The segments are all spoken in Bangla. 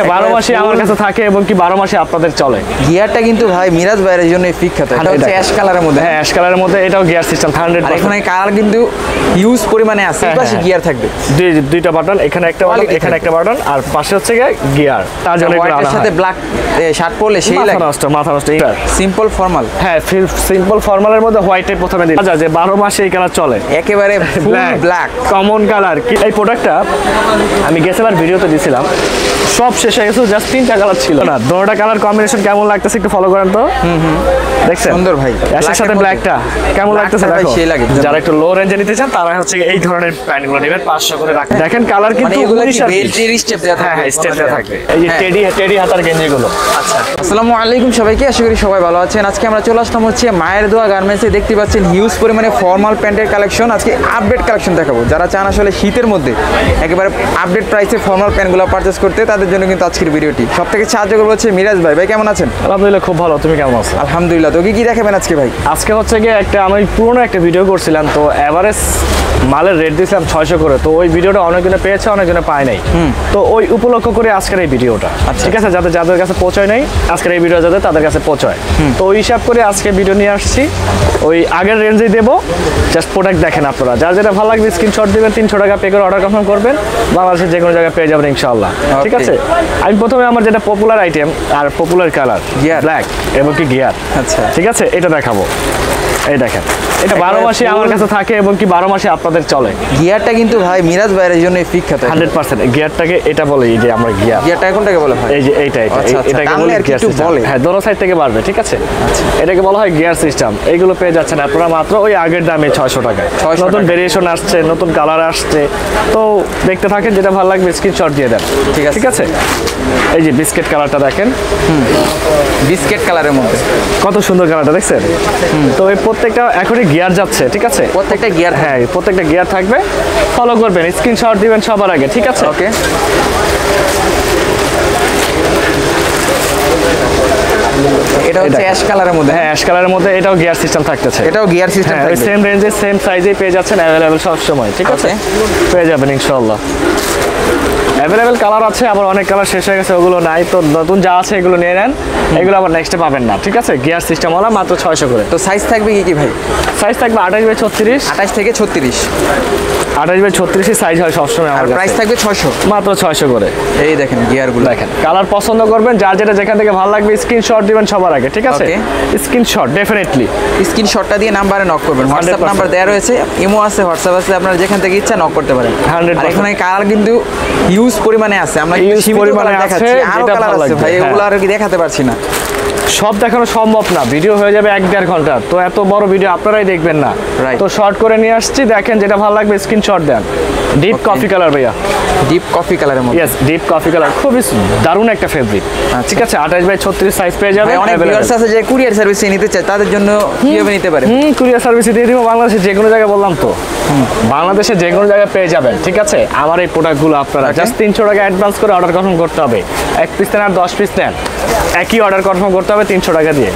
12 মাসে আমার কাছে থাকে এবং কি 12 মাসে আপনাদের চলে। গিয়ারটা কিন্তু ভাই মিরাজ ভাইয়ের জন্য বিখ্যাত। এটা হচ্ছে অ্যাশ কালারের মধ্যে। হ্যাঁ, অ্যাশ কালারের মধ্যে এটাও গিয়ার সিস্টেম 100%। এখানে কালার কিন্তু হিউজ পরিমাণে আছে। এই পাশে গিয়ার থাকবে। দুইটা বাটন, এখানে একটা বাটন, এখানে একটা বাটন, আর পাশে হচ্ছে গিয়ার। তার জন্য এর সাথে ব্ল্যাক শার্ট পরলে সেই লাগে মাথা নষ্ট। Simple formal. হ্যাঁ, সিম্পল ফর্মালের মধ্যে হোয়াইটে প্রথমে দিই। আচ্ছা, যে 12 মাসে এই কালার চলে একেবারে ফুল ব্ল্যাক কমন কালার। এই প্রোডাক্টটা আমি গেছবার ভিডিওতে দিছিলাম, সব শেষ হয়ে গেছে, জাস্ট 3টা কালার ছিল না। দুটোটা কালার কম্বিনেশন কেমন লাগতেছে একটু ফলো করেন তো। দেখছেন সুন্দর ভাই, অ্যাশের সাথে ব্ল্যাকটা কেমন লাগতেছে দেখো। সেই লাগে। যারা একটু লো রেঞ্জে নিতে চান তারা হচ্ছে এই ধরনের প্যান্টগুলো নেবেন, 500 করে রাখেন। দেখেন কালার কিন্তু এগুলো কি বেল্টের স্টেপ দেয়া থাকে। হ্যাঁ, স্টেপ দেয়া থাকে। এই যে টেডি হাতার গেঞ্জিগুলো। আচ্ছা, আসসালামু আলাইকুম সবাইকে, আশা করি সবাই ভালো আছেন। আজকে আমরা চলে আসলাম হচ্ছে মায়ের দোয়া গার্মেন্টসে। দেখতে পাচ্ছেন হিউজ পরিমাণে ফর্মাল প্যান্টের কালেকশন। আজকে আপডেট কালেকশন দেখাবো। যারা চান আসলে শীতের মধ্যে একেবারে আপডেট প্রাইসে ফর্মাল প্যান্টগুলো পারচেজ করতে, তাদের জন্য কিন্তু আজকের ভিডিওটি। সব থেকে সাহায্য করবো হচ্ছে মিরাজ ভাই। ভাই কেমন আছেন? আলহামদুলিল্লাহ, খুব ভালো। তুমি কেমন আছো? আলহামদুলিল্লাহ। তো কি দেখাবেন আজকে ভাই? আজকে হচ্ছে একটা আমি পুরনো একটা ভিডিও করছিলাম, তো এভারেজ মালের রেট দিয়েছিলাম 600 করে। তো ওই ভিডিওটা অনেকজনে পেয়েছে, অনেকজনে পায় নাই। তো ওই উপলক্ষ করে আজকের এই ভিডিওটা, ঠিক আছে, যাদের কাছে পৌঁছায় নাই আজকের এই ভিডিও যাতে তাদের কাছে পৌঁছায়। তো ওই হিসাব করে আজকে ভিডিও নিয়ে আসছি। ওই আগের রেঞ্জেই দেবো, জাস্ট প্রোডাক্ট দেখেন আপনারা। যার যেটা ভালো লাগবে স্ক্রিনশট দিবেন, 300 টাকা পে করে অর্ডার কনফার্ম করবেন, বাংলাদেশের যে কোনো জায়গায় পেয়ে যাবেন ইনশাআল্লাহ। ঠিক আছে, আমি প্রথমে আমার যেটা popular item are popular colour black এবং কি গিয়ার, আচ্ছা ঠিক আছে, এটা দেখাবো। এই দেখেন, এটা 12 মাসে আমার কাছে থাকে এবং কি 12 মাসে আপনাদের চলে। গিয়ারটা কিন্তু ভাই মিরাজ ভাইয়ের জন্য বিখ্যাত 100%। গিয়ারটাকে এটা বলে, এই যে আমরা গিয়ারটা কোনটাকে বলে ভাই? এই যে এটাকে বলে গিয়ার সিস্টেম। হ্যাঁ, দোনো সাইড থেকে বাড়বে, ঠিক আছে। এটাকে বলা হয় গিয়ার সিস্টেম। এইগুলো পেয়ে যাচ্ছেন আপনারা মাত্র ওই আগের দামে 600 টাকায়। নতুন ভেরিয়েশন আসছে, নতুন কালার আসছে, তো দেখতে থাকেন, যেটা ভালো লাগবে স্ক্রিনশট দিয়ে দেন। ঠিক আছে। এই যে বিস্কিট কালারটা দেখেন, বিস্কিট কালারের মধ্যে কত সুন্দর কালারটা দেখছেন। তো এই প্রত্যেকটা এখনই গিয়ার যাচ্ছে, ঠিক আছে, প্রত্যেকটা গিয়ার। হ্যাঁ, প্রত্যেকটা গিয়ার থাকবে। ফলো করবেন, স্ক্রিনশট দিবেন সবার আগে, ঠিক আছে। ওকে, এটা হচ্ছে অ্যাশ কালারের মধ্যে। হ্যাঁ, অ্যাশ কালারের মধ্যে এটাও গিয়ার সিস্টেম থাকতেছে। এটাও গিয়ার সিস্টেম থাকবে। সেম রেঞ্জে সেম সাইজেই পেয়ে যাচ্ছেন, अवेलेबल সব সময়, ঠিক আছে, পেয়ে যাবেন ইনশাআল্লাহ। অ্যাভেলেবেল কালার আছে, আবার অনেক কালার শেষ হয়ে গেছে, ওগুলো নাই। তো নতুন যা আছে এগুলো নিয়ে নেন, এগুলো আবার নেক্সটে পাবেন না, ঠিক আছে। গিয়ার সিস্টেম ওলা মাত্র 600 করে। তো সাইজ থাকবে কি ভাই? সাইজ থাকবে 28 বাই 36, 28 থেকে 36। 28 বাই 36 সাইজ হয় সবসময় আমার কাছে। প্রাইস থাকবে 600, মাত্র 600 করে। এই দেখেন গিয়ারগুলো দেখেন, কালার পছন্দ করবেন, যার যেটা যেখান থেকে ভালো লাগবে স্ক্রিনশট দিবেন সবার আগে, ঠিক আছে। স্ক্রিনশট ডেফিনেটলি, স্ক্রিনশটটা দিয়ে নাম্বারে নক করবেন। হোয়াটসঅ্যাপ নাম্বার দেওয়া রয়েছে, ইমো আছে, হোয়াটসঅ্যাপ আছে, আপনারা যেখান থেকে ইচ্ছা নক করতে পারেন। 100%। আর এখানে কালার কিন্তু হিউজ পরিমাণে আছে। আমরা পরিমাণে দেখাচ্ছি, আরো কালার আছে ভাই, ওগুলো আর কি দেখাতে পারছি না, সব দেখানো সম্ভব না, ভিডিও হয়ে যাবে 1-1.5 ঘন্টা। তো এত বড় ভিডিও আপনারাই দেখবেন না, তো শর্ট করে নিয়ে আসছি। দেখেন, যেটা ভালো লাগবে স্ক্রিনশট দেন। ডিপ কফি কালার ভাইয়া, ডিপ কফি কালারের মধ্যে। ইয়েস, ডিপ কফি কালার খুবই দারুণ একটা ফেব্রিক, ঠিক আছে। 28 বাই 36 সাইজ পেয়ে যাবেন। অনেক ভিউয়ার্স আছে যে কুরিয়ার সার্ভিসে নিতে চায়, তাদের জন্য কিভাবে নিতে পারে? কুরিয়ার সার্ভিসে দিয়ে দিব, বাংলাদেশের যে কোনো জায়গায়, বললাম তো, বাংলাদেশের যে কোনো জায়গায় পেয়ে যাবেন, ঠিক আছে। আমার এই প্রোডাক্টগুলো আপনারা জাস্ট 300 টাকা অ্যাডভান্স করে অর্ডার কনফার্ম করতে হবে। 1 পিস নেন আর 10 পিস নেন, একই অর্ডার কনফার্ম করতে হবে 300 টাকা দিয়ে,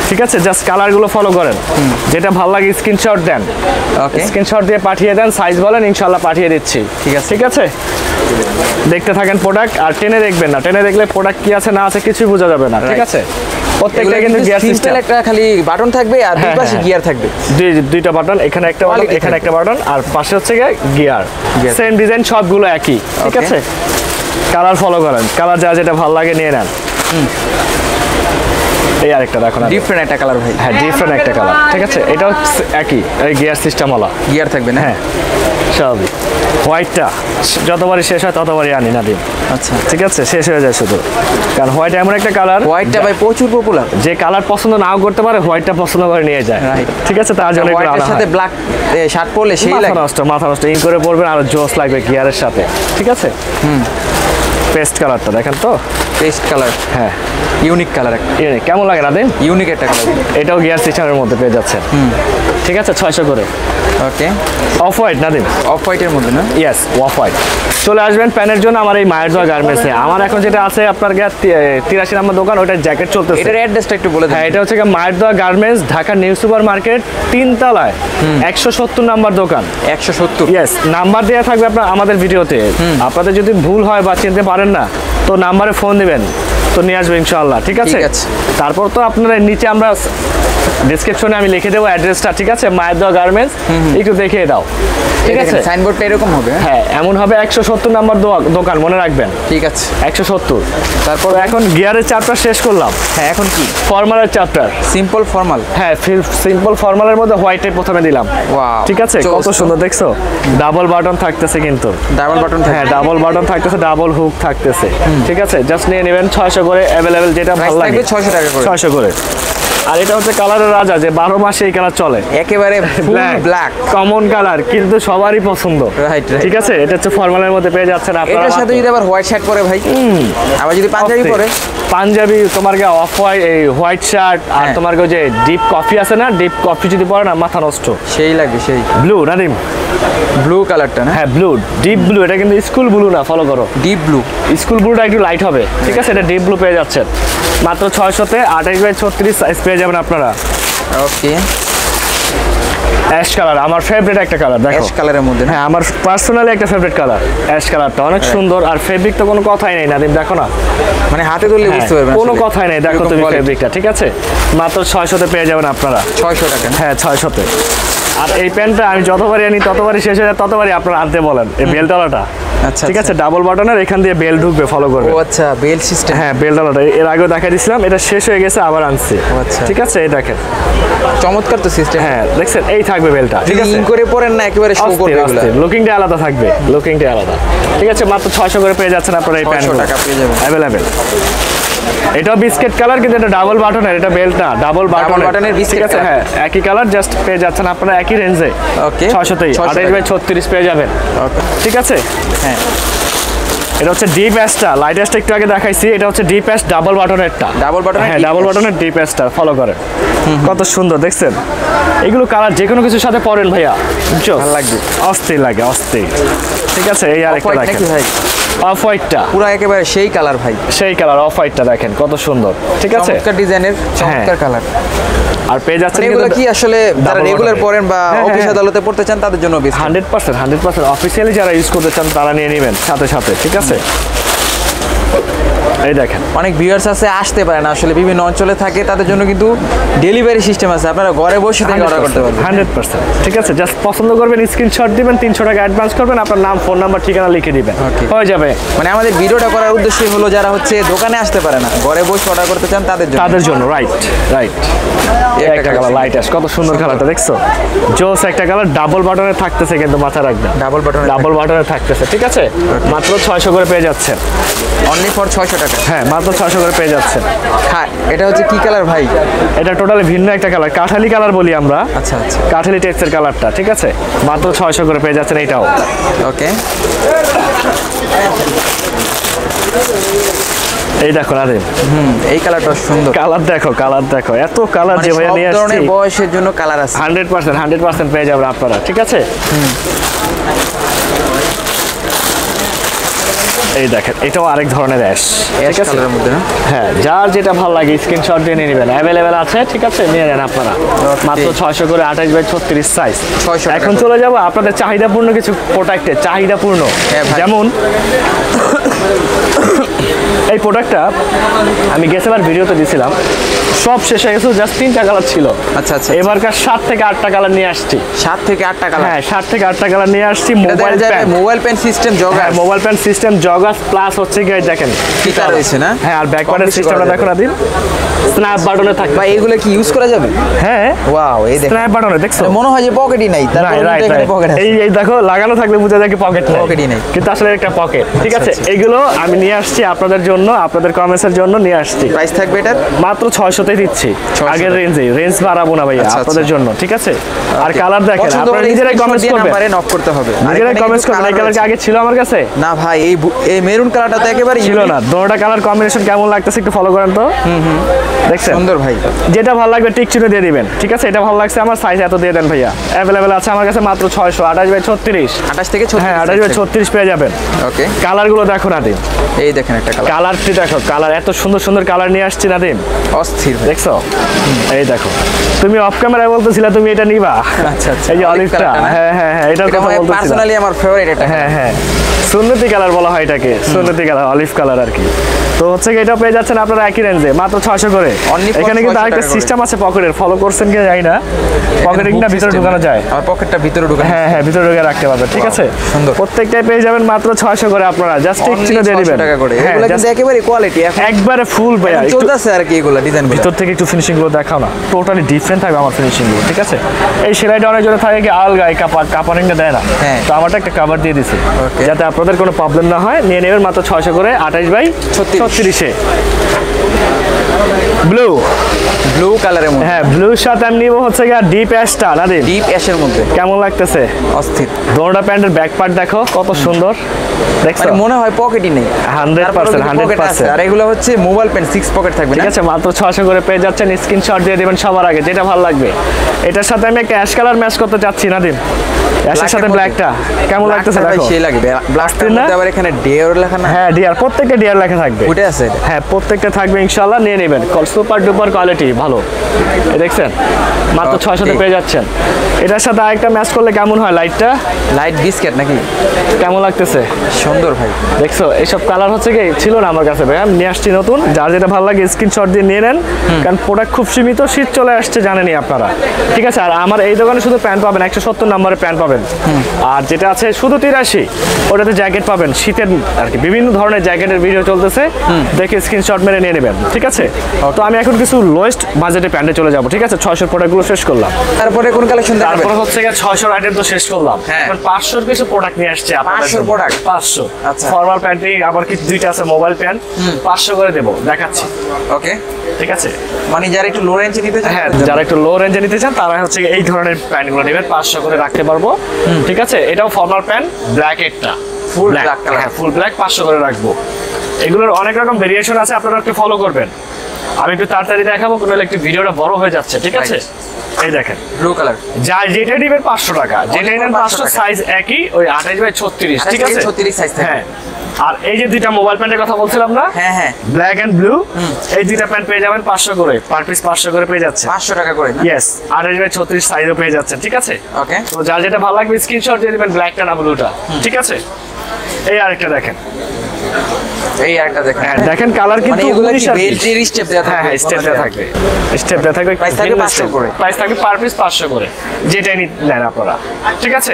ঠিক আছে। জাস্ট কালারগুলো ফলো করেন, যেটা ভালো লাগে স্ক্রিনশট দেন, স্ক্রিনশট দিয়ে পাঠিয়ে দেন, সাইজ বলেন, ইনশাআল্লাহ পাঠিয়ে দিচ্ছি, ঠিক আছে। দেখতে থাকেন প্রোডাক্ট, আর টেনে দেখবেন না, টেনে দেখলে প্রোডাক্ট কি আছে না আছে কিছুই বোঝা যাবে না, ঠিক আছে। প্রত্যেকটা কিন্তু গিয়ার সিস্টেম, একটা খালি বাটন থাকবে আর দুই পাশে গিয়ার থাকবে। দুইটা বাটন, এখানে একটা বাটন, এখানে একটা বাটন, আর পাশে হচ্ছে গিয়ার। সেম ডিজাইন, সবগুলো একই, ঠিক আছে। কালার ফলো করেন, কালার যা যেটা ভালো লাগে নিয়ে নেন। এই আরেকটা দেখো না, ডিফারেন্ট একটা কালার ভাই। হ্যাঁ, ডিফারেন্ট একটা কালার, ঠিক আছে। এটাও একই, এই গিয়ার সিস্টেম ওলা গিয়ার থাকবে না। হ্যাঁ, স্বাভাবিক। হোয়াইটটা যতবারই শেষ হয় ততবারই আনি না দিন, আচ্ছা ঠিক আছে, শেষ হয়ে যায় শুধু। কারণ হোয়াইট এমন একটা কালার, হোয়াইটটা ভাই প্রচুর পপুলার। যে কালার পছন্দ নাও করতে পারে, হোয়াইটটা পছন্দ করে নিয়ে যায়, ঠিক আছে। তার জন্য হোয়াইটের সাথে ব্ল্যাক শার্ট পরলে সেই লাগে মাথা নষ্ট ইন করে পরবেন, আর জোস লাগবে গিয়ারের সাথে, ঠিক আছে। পেস্ট কালারটা দেখেন তো, পেস্ট কালার, হ্যাঁ, ইউনিক কালার, ইউনিক। কেমন লাগে না দিন? ইউনিক একটা কালার। এটাও গিয়ার সিস্টেমের মধ্যে পেয়ে যাচ্ছে, ঠিক আছে, 600 করে। ওকে, অফ হোয়াইট না দিন, অফ হোয়াইটের মধ্যে না? Yes, off white. চলে আসবেন প্যানের জন্য আমার এই মায়ের দোয়া গার্মেন্টসে। আমার এখন যেটা আছে আপনার 83 নম্বর দোকান, ওটা জ্যাকেট চলতেছে। এটার অ্যাড্রেসটা একটু বলে দেন। হ্যাঁ, এটা হচ্ছে মায়ের দোয়া garments, Dhaka new super market 3 তলায় 170 নম্বর দোকান। 170, ইয়েস, নাম্বার দেওয়া থাকবে আপনার আমাদের ভিডিওতে। আপনাদের যদি ভুল হয় বা চিনতে পারেন না, তো নাম্বারে ফোন দিবেন, তো নিয়ে আসবে ইনশাআল্লাহ। ঠিক আছে, তারপর তো আপনারা নিচে আমরা ডেসক্রিপশনে আমি লিখে দেবো অ্যাড্রেসটা। ঠিক আছে, মায়ের দোয়া গার্মেন্টস, একটু দেখিয়ে দাও। ঠিক আছে, সাইনবোর্ডটা এরকম হবে। হ্যাঁ, এমন হবে 170 নাম্বার দোকান, মনে রাখবেন। ঠিক আছে, 170। তারপর এখন গিয়ারের চ্যাপ্টার শেষ করলাম। হ্যাঁ, এখন কি ফর্মালের চ্যাপ্টার, সিম্পল ফর্মাল। হ্যাঁ, সিম্পল ফর্মালের মধ্যে হোয়াইটে প্রথমে দিলাম। ওয়াও, ঠিক আছে, কত সুন্দর দেখছো, ডাবল বাটন থাকতেছে কিন্তু, ডাবল বাটন, হ্যাঁ ডাবল বাটন থাকতেছে, ডাবল হুক থাকতেছে। ঠিক আছে, জাস্ট নিয়ে নেবেন 600 করে, অ্যাভেলেবেল যেটা ভালো লাগে 600 টাকা করে, 600 করে। আর এটা হচ্ছে কালারের রাজা, যে 12 মাসে এই কালার চলে, একেবারে ফুল ব্ল্যাক কমন কালার, কিন্তু সবারই পছন্দ। রাইট, ঠিক আছে, এটা হচ্ছে ফর্মালের মধ্যে পেয়ে যাচ্ছেন আপনারা। এটার সাথে যদি আবার হোয়াইট শার্ট পরে ভাই, আবার যদি পাঞ্জাবি পরে, পাঞ্জাবি তোমার অফ হোয়াইট শার্ট, আর তোমার যে ডিপ কফি আছে না, ডিপ কফি যদি পরে না, মাথা নষ্ট, সেই লাগবে। সেই ব্লু নাদিম, ব্লু কালারটা না? হ্যাঁ ব্লু, ডিপ ব্লু। এটা কিন্তু স্কুল ব্লু না, ফলো করো, ডিপ ব্লু। স্কুল ব্লুটা একটু লাইট হবে। ঠিক আছে, এটা ডিপ ব্লু পেয়ে যাচ্ছেন মাত্র 600-তে। 28/36 সাইজ পেয়ে যাবেন আপনারা। ওকে, অ্যাশ কালার আমার ফেভারিট একটা কালার, দেখো অ্যাশ কালারের মধ্যে। হ্যাঁ, আমার পার্সোনালি একটা ফেভারিট কালার অ্যাশ কালারটা, অনেক সুন্দর। আর ফেব্রিক তো কোনো কথাই নেই নাদিম, দেখো না, মানে হাতে ধরলে বুঝতে পারবেন কোনো কথাই নেই। দেখো তুমি ফেব্রিকটা। ঠিক আছে, মাত্র 600-তে পেয়ে যাবেন আপনারা। 600 টাকা, হ্যাঁ 600-তে। আর এই প্যান্টটা আমি যতবারই আনি ততবারই শেষ হয়ে যায়, ততবারই আপনারা আনতে বলেন এই বেলটালাটা। আচ্ছা, ঠিক আছে, ডাবল বাটনের, এখান দিয়ে বেল ঢুকবে, ফলো করবে। ও আচ্ছা, বেল সিস্টেম। হ্যাঁ, বেলটালাটা এর আগেও দেখা দিয়েছিলাম, এটা শেষ হয়ে গেছে, আবার আনছি। আচ্ছা, ঠিক আছে, এই দেখেন, চমৎকার তো সিস্টেম। হ্যাঁ দেখছেন, এই থাকবে বেলটা। ঠিক আছে, করে পরেন না, একেবারে শো করবে, লুকিংটা আলাদা থাকবে, লুকিংটা আলাদা। ঠিক আছে, মাত্র 600 করে পেয়ে যাচ্ছেন আপনারা এই প্যান্ট, 600 টাকা পেয়ে যাবেন অ্যাভেলেবেল। এটাও বিস্কিট কালার, কিন্তু এটা ডাবল বাটনের, এটা বেল্ট না, ডাবল বাটনের বিস্কিট। ঠিক আছে, হ্যাঁ একই কালার, জাস্ট পেয়ে যাচ্ছেন আপনারা একই রেঞ্জে। ওকে, 600-তেই 28/36 পেয়ে যাবেন। ঠিক আছে, হ্যাঁ এটা হচ্ছে ডিপ অ্যাশটা, লাইট অ্যাশটা একটু আগে দেখাইছি, এটা হচ্ছে ডিপ অ্যাশ ডাবল বাটনেরটা। ডাবল বাটনের, হ্যাঁ ডাবল বাটনের ডিপ অ্যাশটা ফলো করেন, কত সুন্দর দেখছেন। এগুলো কালার যে কোনো কিছুর সাথে পরেন ভাইয়া, বুঝছো, ভালো লাগবে, অস্থির লাগে, অস্থির। ঠিক আছে, এই আরেকটা দেখেন, অফ হোয়াইটটা পুরো একেবারে সেই কালার ভাই, সেই কালার অফ হোয়াইটটা দেখেন কত সুন্দর। ঠিক আছে, চমৎকার ডিজাইনের, চমৎকার কালার। আর পেয়ে যাচ্ছে এগুলো কি আসলে যারা রেগুলার পরেন বা অফিস আদালতে পড়তে চান তাদের জন্য বেস্ট। 100% অফিসিয়ালি যারা ইউজ করতে চান তারা নিয়ে নেবেন সাথে সাথে। ঠিক আছে, এই দেখেন, অনেক ভিউয়ার্স আছে আসতে পারে না, আসলে বিভিন্ন অঞ্চলে থাকে, তাদের জন্য কিন্তু ডেলিভারি সিস্টেম আছে, আপনারা ঘরে বসে থেকে অর্ডার করতে পারবেন 100%। ঠিক আছে, জাস্ট পছন্দ করবেন, স্ক্রিনশট দিবেন, 300 টাকা অ্যাডভান্স করবেন, আপনার নাম, ফোন নাম্বার, ঠিকানা লিখে দিবেন, হয়ে যাবে। মানে আমাদের ভিডিওটা করার উদ্দেশ্যই হলো যারা হচ্ছে দোকানে আসতে পারে না, ঘরে বসে অর্ডার করতে চান তাদের জন্য। রাইট। একটা কালার লাইট অ্যাশ, কত সুন্দর কালারটা দেখছো, জোস একটা কালার, ডাবল বাটনে থাকতেছে, কিন্তু মাথা রাখবেন, ডাবল বাটনে থাকতেছে। ঠিক আছে, মাত্র 600 করে পেয়ে যাচ্ছেন, অনলি ফর 600 টাকা। হ্যাঁ মাত্র 600 করে পেয়ে যাচ্ছেন। হ্যাঁ, এটা হচ্ছে কি কালার ভাই? এটা টোটালি ভিন্ন একটা কালার, কাঠালি কালার বলি আমরা। আচ্ছা আচ্ছা, কাঠালি টেক্সের কালারটা। ঠিক আছে, মাত্র 600 করে পেয়ে যাচ্ছেন এটাও। ওকে, এই দেখো নাদিম, এই কালারটা সুন্দর, কালার দেখো, এত কালার যে ভাইয়া নিয়ে আসছে, বয়সের জন্য কালার আছে। 100% পেয়ে যাবেন আপনারা। ঠিক আছে, এই দেখেন, এটাও আরেক ধরনের অ্যাশ। ঠিক আছে, হ্যাঁ যার যেটা ভালো লাগে স্ক্রিনশট দিয়ে নিয়ে নেবেন, অ্যাভেলেবেল আছে। ঠিক আছে, নিয়ে নেন আপনারা, মাত্র 600 করে, 28/36 সাইজ। এখন চলে যাব আপনাদের চাহিদাপূর্ণ কিছু প্রোডাক্টে, চাহিদাপূর্ণ, যেমন এই প্রোডাক্টটা আমি গেছেবার ভিডিওতে দিয়েছিলাম, সব শেষ হয়ে গেছে, জাস্ট 3টা কালার ছিল। আচ্ছা আচ্ছা, এবারকার 7 থেকে 8টা কালার নিয়ে আসছি। 7 থেকে 8টা কালার? হ্যাঁ 7 থেকে 8টা কালার নিয়ে আসছি। মোবাইল পেন সিস্টেম জগাস, মোবাইল পেন সিস্টেম জগাস প্লাস হচ্ছে কি দেখেন ফিচার রয়েছে না? হ্যাঁ, আর ব্যাকওয়ার্ডের সিস্টেমটা দেখো না দিন, স্ন্যাপ বাটনে থাকবে। ভাই এগুলো কি ইউজ করা যাবে? হ্যাঁ, ওয়াও, এই দেখো স্ন্যাপ বাটনে দেখছো, মনে হয় যে পকেটই নাই, তারপর এখানে পকেট আছে। এই দেখো লাগানো থাকলে বুঝা যায় কি পকেটই নাই, কিন্তু আসলে একটা পকেট। ঠিক আছে, এইগুলো আমি নিয়ে আসছি আপনাদের জন্য, আপনাদের কমেন্টসের জন্য নিয়ে আসছি। প্রাইস থাকবে এটার মাত্র 600-তে দিচ্ছি, আগের রেঞ্জ বাড়াবো না ভাইয়া আপনাদের জন্য। ঠিক আছে, আর কালার দেখেন, আপনারা নিজেরাই কমেন্টস করবেন, নাম্বারে নক করতে হবে, নিজেরাই কমেন্টস করবেন। এই কালার কি আগে ছিল আমার কাছে? না ভাই, এই মেরুন কালারটা তো একেবারে ছিল না। দুটোটা কালার কম্বিনেশন কেমন লাগতেছে একটু ফলো করেন তো। দেখছেন, সুন্দর ভাই, যেটা ভালো লাগবে টিক চিহ্ন দিয়ে দিবেন। ঠিক আছে, এটা ভালো লাগছে আমার, সাইজ এত দিয়ে দেন ভাইয়া, অ্যাভেলেবেল আছে আমার কাছে মাত্র 600, 28/36, 28 থেকে 36, হ্যাঁ 28/36 পেয়ে যাবেন। ওকে, কালারগুলো দেখো নাদিম, এই দেখেন একটা কালারটি দেখো, কালার এত সুন্দর সুন্দর কালার নিয়ে আসছি নাদিম, অস্থির। দেখছো, এই দেখো, তুমি অফ ক্যামেরায় বলতেছিলা তুমি এটা নিবা। আচ্ছা আচ্ছা, এই যে অলিভটা, হ্যাঁ, এটার কথা বলতেছিলাম, পার্সোনালি আমার ফেভারিট এটা। হ্যাঁ, সো সুন্নতি কালার বলা হয় এটাকে, সুন্নতি কালার, অলিভ কালার আর কি। তো হচ্ছে কি এটা পেয়ে যাচ্ছেন আপনারা একই রেঞ্জে মাত্র 600 করে। এখানে কিন্তু আরেকটা সিস্টেম আছে পকেটের, ফলো করছেন কি জানি না, পকেটিংটা ভিতরে ঢোকানো যায়, আর পকেটটা ভিতরে ঢোকানো, হ্যাঁ হ্যাঁ ভিতরে ঢুকে রাখতে পারবেন, ঠিক আছে। সুন্দর। প্রত্যেকটাই পেয়ে যাবেন মাত্র 600 করে, আপনারা জাস্ট এক চিহ্ন দিয়ে দিবেন। টাকা করে হ্যাঁ, এগুলো just কিন্তু একেবারে কোয়ালিটি, একবারে ফুল ভাইয়া। একটু চলতেছে আর কি এগুলো ডিজাইন ভিতর থেকে একটু ফিনিশিং গুলো দেখাও না, টোটালি ডিফারেন্ট থাকবে আমার ফিনিশিং গুলো, ঠিক আছে। এই সেলাইটা অনেক জনে থাকে কি আলগা, এই কাপারিংটা দেয় না, হ্যাঁ। তো আমারটা একটা কাভার দিয়ে দিছি Okay. যাতে আপনাদের কোনো প্রবলেম না হয়। নিয়ে নেবেন মাত্র 600 করে, 28 বাই 36 ব্লু, ব্লু কালারের মধ্যে, হ্যাঁ ব্লুর সাথে আমি নিব হচ্ছে গিয়ে ডিপ অ্যাশটা নাদিম। ডিপ অ্যাশের মধ্যে কেমন লাগতেছে? অস্থির। দোনোটা প্যান্টের ব্যাক পার্ট দেখো কত সুন্দর, দেখছো? মানে মনে হয় পকেটই নেই, 100%, 100%। আর এগুলো হচ্ছে মোবাইল পেন 6 পকেট থাকবে না? ঠিক আছে, মাত্র 600 করে পেয়ে যাচ্ছেন। স্ক্রিনশট দিয়ে দিবেন সবার আগে, যেটা ভালো লাগবে। এটার সাথে আমি একটা অ্যাশ কালার ম্যাচ করতে চাচ্ছি নাদিম, অ্যাশের সাথে ব্ল্যাকটা কেমন লাগতেছে দেখো, সেই লাগবে। ব্ল্যাকটার মধ্যে আবার এখানে ডিওর লেখা না? হ্যাঁ ডিয়ার, প্রত্যেকটা ডিয়ার লেখা থাকবে। ওটা আছে? হ্যাঁ প্রত্যেকটা থাকবে ইনশাআল্লাহ, নিয়ে নেবেন। সুপার ডুপার কোয়ালিটি ভালো, এই দেখছেন মাত্র 600 তে পেয়ে যাচ্ছেন। এটার সাথে আরেকটা ম্যাচ করলে কেমন হয়, লাইটটা লাইট বিস্কিট নাকি? কেমন লাগতেছে? সুন্দর ভাই। দেখছো এইসব কালার হচ্ছে কি ছিল না আমার কাছে ভাই, আমি নিয়ে আসছি নতুন। যার যেটা ভালো লাগে স্ক্রিনশট দিয়ে নিয়ে নেন, কারণ প্রোডাক্ট খুব সীমিত, শীত চলে আসছে জানেনই আপনারা, ঠিক আছে। আর আমার এই দোকানে শুধু প্যান্ট পাবেন, 170 নম্বরের প্যান্ট পাবেন। আর যেটা আছে শুধু 83, ওটাতে জ্যাকেট পাবেন, শীতের আর কি বিভিন্ন ধরনের জ্যাকেটের ভিডিও চলতেছে, দেখে স্ক্রিনশট মেরে নিয়ে নেবেন, ঠিক আছে। তো আমি এখন কিছু লোয়েস্ট বাজেটে প্যান্টে চলে যাব, ঠিক আছে। 600 প্রোডাক্টগুলো শেষ করলাম, তারপরে কোন কালেকশন দেখাবেন? তারপরে হচ্ছে গিয়ে 600 আইটেম তো শেষ করলাম, হ্যাঁ। এখন 500 কিছু প্রোডাক্ট নিয়ে আসছে আপনাদের 500 জন্য। product? 500 আচ্ছা। ফর্মাল প্যান্টই আবার কিছু দুইটা আছে মোবাইল প্যান্ট, 500 করে দেবো, দেখাচ্ছি, ওকে। ঠিক আছে। মানে যারা একটু লো রেঞ্জে নিতে চান, হ্যাঁ যারা একটু লো রেঞ্জে নিতে চান তারা হচ্ছে এই ধরনের প্যান্টগুলো নেবেন, 500 করে রাখতে পারবো, ঠিক আছে। এটাও ফর্মাল প্যান্ট, ব্ল্যাক একটা Full black color। হ্যাঁ ফুল ব্ল্যাক, 500 করে রাখবো। এগুলোর অনেক রকম ভেরিয়েশন আছে, আপনারা একটু ফলো করবেন। আমি একটু তাড়াতাড়ি দেখাবো, কোনো একটু ভিডিওটা বড় হয়ে যাচ্ছে, ঠিক আছে। এই দেখেন ব্লু কালার, যা যেটা নেবেন 500 টাকা, যেটা নেবেন 500, সাইজ একই, ওই 28 বাই 36, ঠিক আছে। 36 সাইজ থাকে। হ্যাঁ, আর এই যে দুইটা মোবাইল প্যান্টের কথা বলছিলাম না, হ্যাঁ হ্যাঁ, ব্ল্যাক এন্ড ব্লু, এই দুইটা প্যান্ট পেয়ে যাবেন 500 করে, পার পিস 500 করে পেয়ে যাচ্ছে, 500 টাকা করে না? ইয়েস। 28 বাই 36 সাইজও পেয়ে যাচ্ছেন, ঠিক আছে। ওকে। তো যার যেটা ভালো লাগবে স্ক্রিনশট দিয়ে দিবেন, ব্ল্যাকটা না ব্লুটা, ঠিক আছে। এই আরেকটা দেখেন, এই একটা দেখেন, হ্যাঁ দেখেন কালার মানে কিন্তু এগুলো কি 19 আর 20। বেল্টের স্টেপ দেওয়া হ্যাঁ থাকবে? হ্যাঁ স্টেপ দেওয়া থাকবে, স্টেপ দেওয়া থাকবে, Price থাকবে 500 করে। প্রাইস থাকবে পার পিস 500 করে, যেটাই নেন আপনারা, ঠিক আছে।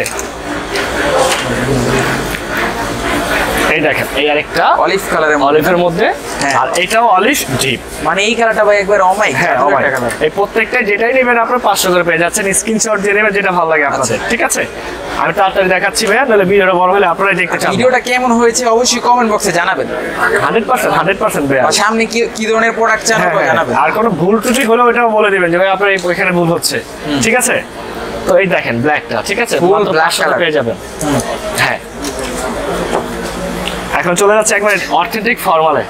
এই দেখেন এই আরেকটা অলিভ কালারের মধ্যে, অলিভের মধ্যে, হ্যাঁ। আর এটাও অলিভ ডিপ, মানে এই কালারটা ভাই একবার অমাইক। হ্যাঁ অবাক। এই প্রত্যেকটা যেটাই নেবেন আপনারা 500 করে পেয়ে যাচ্ছেন, স্ক্রিনশট দিয়ে নেবেন যেটা ভালো লাগে আপনাদের, ঠিক আছে। আমি তাড়াতাড়ি দেখাচ্ছি ভাইয়া, নাহলে ভিডিওটা বড় হলে আপনারাই দেখতে চান। ভিডিওটা কেমন হয়েছে অবশ্যই কমেন্ট বক্সে জানাবেন। 100% ভাইয়া। আর সামনে কি ধরনের প্রোডাক্ট চান হ্যাঁ, ওটা হ্যাঁ। জানাবেন। আর কোনো ভুল ত্রুটি হলে ওটাও বলে দিবেন যে ভাই আপনার এখানে ভুল হচ্ছে, ঠিক আছে। তো এই দেখেন ব্ল্যাকটা, ঠিক আছে, Full মাত্র black 500 color। পেয়ে যাবেন। হ্যাঁ, এখন চলে যাচ্ছে একবার অথেন্টিক ফর্মালে।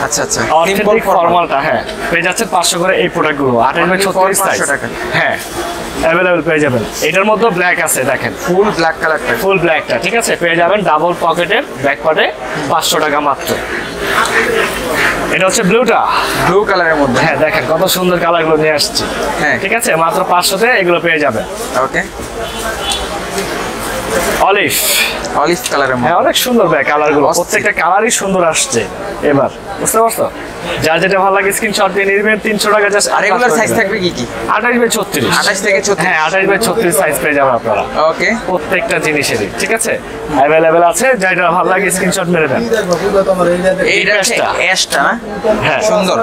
আচ্ছা আচ্ছা, অথেন্টিক ফর্মালটা হ্যাঁ পেয়ে যাচ্ছেন 500 করে, এই প্রোডাক্টগুলো 28 বাই 36 সাইজ, 500 টাকা। হ্যাঁ অ্যাভেলেবল পেয়ে যাবেন। এটার মধ্যে ব্ল্যাক আছে, দেখেন ফুল ব্ল্যাক কালারটা, ফুল ব্ল্যাকটা, ঠিক আছে, পেয়ে যাবেন ডাবল পকেটের ব্যাক পার্টে, 500 টাকা মাত্র। এটা হচ্ছে ব্লুটা, ব্লু কালারের মধ্যে, হ্যাঁ দেখেন কত সুন্দর কালারগুলো নিয়ে আসছি, হ্যাঁ। ঠিক আছে, মাত্র 500 তে এগুলো পেয়ে যাবেন। ওকে। অলিভ, অলিভ কালারের মধ্যে, হ্যাঁ অনেক সুন্দর ভাই কালারগুলো, অস্থির। প্রত্যেকটা কালারই সুন্দর আসছে এবার, বুঝতে পারছো। যার যেটা ভালো লাগে স্ক্রিনশট দিয়ে নেবেন, 300 টাকা জাস্ট। আর রেগুলার সাইজ থাকবে কি কি? 28 বাই 36, 28 থেকে 36, হ্যাঁ 28 বাই 36 সাইজ পেয়ে যাবেন আপনারা ওকে। প্রত্যেকটা জিনিসেরই, ঠিক আছে, অ্যাভেলেবেল আছে, যেটা ভালো লাগে স্ক্রিনশট মেরে দেন। এইটা হচ্ছে অ্যাশটা। অ্যাশটা না? হ্যাঁ সুন্দর,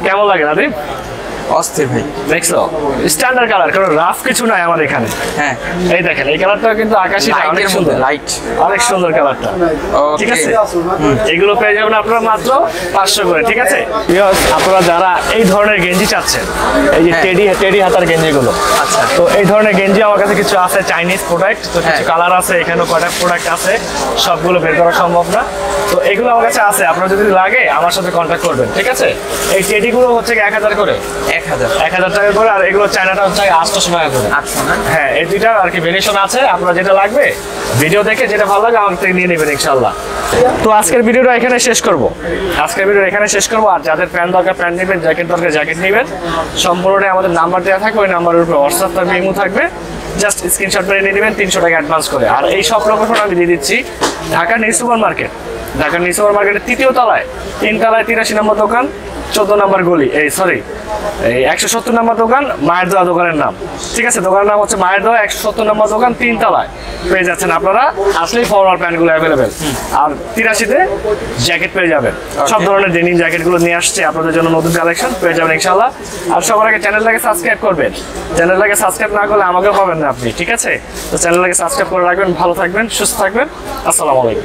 কেমন লাগে না অস্থির ভাই। দেখছো স্ট্যান্ডার্ড কালার, কোনো রাফ কিছু নাই আমার এখানে। হ্যাঁ, এই দেখেন এই কালারটা কিন্তু আকাশি, অনেক সুন্দর, লাইট, অনেক সুন্দর কালারটা, ঠিক আছে। এগুলো পেয়ে যাবেন আপনারা মাত্র 500 করে, ঠিক আছে। Viewers, আপনারা যারা এই ধরনের গেঞ্জি চাচ্ছেন, এই যে হ্যাঁ। টেডি হাতার গেঞ্জিগুলো, আচ্ছা। তো এই ধরনের গেঞ্জি আমার কাছে কিছু আছে, চাইনিজ প্রোডাক্ট, তো কিছু হ্যাঁ। কালার আছে, এখানেও কয়টা প্রোডাক্ট আছে, সবগুলো বের করা সম্ভব না, তো এগুলো আমার কাছে আছে, আপনার যদি লাগে আমার সাথে কন্ট্যাক্ট করবেন, ঠিক আছে। এই টেডিগুলো হচ্ছে 1000 করে, 1000 টাকা করে, আর এগুলো চায়নাটা হচ্ছে 800 টাকা করে। 800 না? হ্যাঁ এই দুইটা আর কি ভেরিয়েশন আছে, আপনার যেটা লাগবে ভিডিও দেখে যেটা ভালো লাগে আমার থেকে নিয়ে নেবেন ইনশাআল্লাহ। তো আজকের ভিডিওটা এখানে শেষ করব, আর যাদের প্যান্ট দরকার প্যান্ট নেবেন, জ্যাকেট দরকার জ্যাকেট নেবেন, সম্পূর্ণটাই আমাদের নাম্বার দেওয়া থাকবে, ওই নাম্বারের উপরে হোয়াটসঅ্যাপ থাকবে, ইমো থাকবে, জাস্ট স্ক্রিনশট মেরে নিয়ে নেবেন 300 টাকা অ্যাডভান্স করে। আর এই সব লোকেশন আমি দিয়ে দিচ্ছি Dhaka new super market, Dhaka new super মার্কেটের 3য় তলায়, 3 তলায় 83 নম্বর দোকান, 14 নম্বর গলি, এই 170 নম্বর দোকান, মায়ের দোয়া দোকানের নাম। ঠিক আছে, দোকানের নাম হচ্ছে মায়ের দোয়া, 170 নম্বর দোকান, 3 তলায় পেয়ে যাচ্ছেন আপনারা। আসলেই ফরমাল প্যান্টগুলো অ্যাভেলেবেল। আর 83-তে জ্যাকেট পেয়ে যাবেন, সব ধরনের ডেনিম জ্যাকেটগুলো নিয়ে আসছে আপনাদের জন্য, নতুন কালেকশন পেয়ে যাবেন ইনশাআল্লাহ। আর সবার আগে চ্যানেলটাকে সাবস্ক্রাইব করবেন, চ্যানেলটাকে সাবস্ক্রাইব না করলে আমাকেও পাবেন না আপনি। ঠিক আছে, তো চ্যানেলটাকে সাবস্ক্রাইব করে রাখবেন। ভালো থাকবেন, সুস্থ থাকবেন, আসসালামু আলাইকুম।